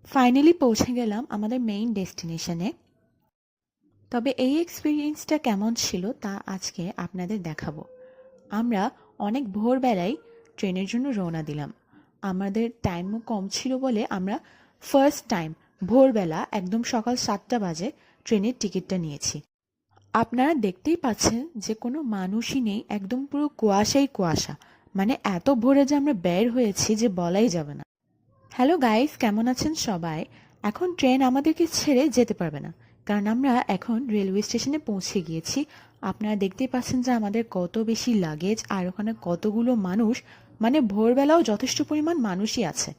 Finally পৌঁছে গেলাম আমাদের মেইন ডেস্টিনেশনে। তবে এই এক্সপিরিয়েন্সটা কেমন ছিল তা আজকে আপনাদের দেখাবো। আমরা অনেক ভোরবেলায় ট্রেনের জন্য রওনা দিলাম। আমাদের টাইমও কম ছিল বলে আমরা ফার্স্ট টাইম ভোরবেলা একদম সকাল 7টা বাজে ট্রেনের টিকিটটা নিয়েছি। আপনারা দেখতেই পাচ্ছেন যে কোনো মানুষই নেই, একদম পুরো কুয়াশাই কুয়াশা। মানে এত ভোরে যে আমরা বের হয়েছি যে বলাই যাবে না। হ্যালো গাইস, কেমন আছেন সবাই? এখন ট্রেন আমাদেরকে ছেড়ে যেতে পারবে না, কারণ আমরা এখন রেলওয়ে স্টেশনে পৌঁছে গিয়েছি। আপনারা দেখতেই পাচ্ছেন যে আমাদের কত বেশি লাগেজ আর ওখানে কতগুলো মানুষ, মানে ভোরবেলাও যথেষ্ট পরিমাণ মানুষই আছে।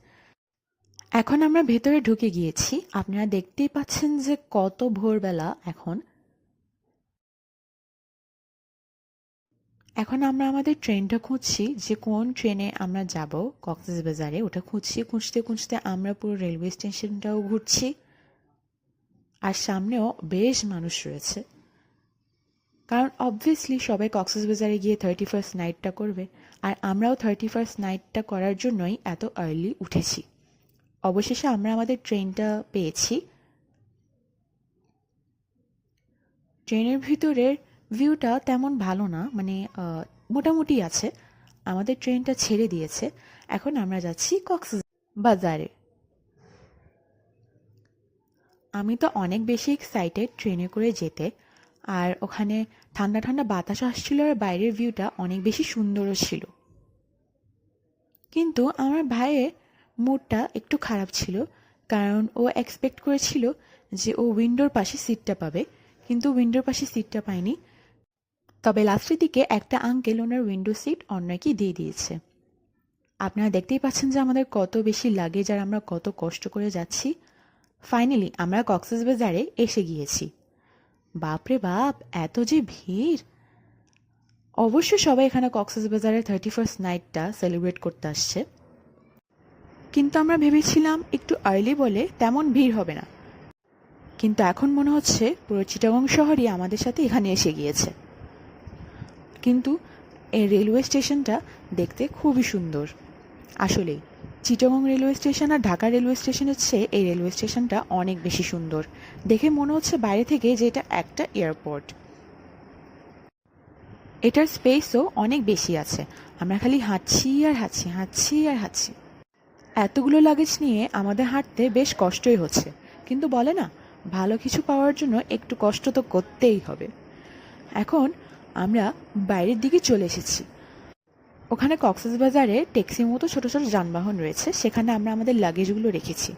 এখন আমরা ভেতরে ঢুকে গিয়েছি। আপনারা দেখতেই পাচ্ছেন যে কত ভোরবেলা এখন। এখন আমরা আমাদের ট্রেনটা খুঁজছি যে কোন ট্রেনে আমরা যাব কক্সবাজারে। ওটা খুঁজছি, খুঁজতে খুঁজতে আমরা পুরো রেলওয়ে স্টেশনটাও ঘুরছি। আর সামনেও বেশ মানুষ রয়েছে, কারণ অবভিয়াসলি সবাই কক্সবাজারে গিয়ে 31st নাইটটা করবে। আর আমরাও 31st নাইটটা করার জন্যই এত আর্লি উঠেছি। অবশেষে আমরা আমাদের ট্রেনটা পেয়েছি। ট্রেনের ভিতরের ভিউটা তেমন ভালো না, মানে মোটামুটি আছে। আমাদের ট্রেনটা ছেড়ে দিয়েছে, এখন আমরা যাচ্ছি কক্সবাজারে। আমি তো অনেক বেশি এক্সাইটেড ট্রেনে করে যেতে। আর ওখানে ঠান্ডা ঠান্ডা বাতাস আসছিল আর বাইরের ভিউটা অনেক বেশি সুন্দরও ছিল। কিন্তু আমার ভাইয়ের মুডটা একটু খারাপ ছিল, কারণ ও এক্সপেক্ট করেছিল যে ও উইন্ডোর পাশে সিটটা পাবে, কিন্তু উইন্ডোর পাশে সিটটা পায়নি। তবে লাস্টের দিকে একটা আঙ্কেল ওনার উইন্ডো সিট অন্যকে দিয়ে দিয়েছে। আপনারা দেখতেই পাচ্ছেন যে আমাদের কত বেশি লাগেজ আর আমরা কত কষ্ট করে যাচ্ছি। ফাইনালি আমরা কক্সবাজারে এসে গিয়েছি। বাপরে বাপ, এত যে ভিড়! অবশ্য সবাই এখানে কক্সবাজারের 31st নাইটটা সেলিব্রেট করতে আসছে। কিন্তু আমরা ভেবেছিলাম একটু আর্লি বলে তেমন ভিড় হবে না, কিন্তু এখন মনে হচ্ছে পুরো চিটাগং শহরই আমাদের সাথে এখানে এসে গিয়েছে। কিন্তু এই রেলওয়ে স্টেশনটা দেখতে খুবই সুন্দর। আসলেই চিটাগং রেলওয়ে স্টেশন আর ঢাকা রেলওয়ে স্টেশনের চেয়ে এই রেলওয়ে স্টেশনটা অনেক বেশি সুন্দর। দেখে মনে হচ্ছে বাইরে থেকে যে এটা একটা এয়ারপোর্ট। এটার স্পেসও অনেক বেশি আছে। আমরা খালি হাঁটছি আর হাঁটছি, হাঁটছি আর হাঁটছি। এতগুলো লাগেজ নিয়ে আমাদের হাঁটতে বেশ কষ্টই হচ্ছে, কিন্তু বলে না, ভালো কিছু পাওয়ার জন্য একটু কষ্ট তো করতেই হবে। এখন আমরা বাইরের দিকে চলে এসেছি। ওখানে কক্সবাজারে ট্যাক্সির মতো ছোট ছোট যানবাহন রয়েছে, সেখানে আমরা আমাদের লাগেজগুলো রেখেছি।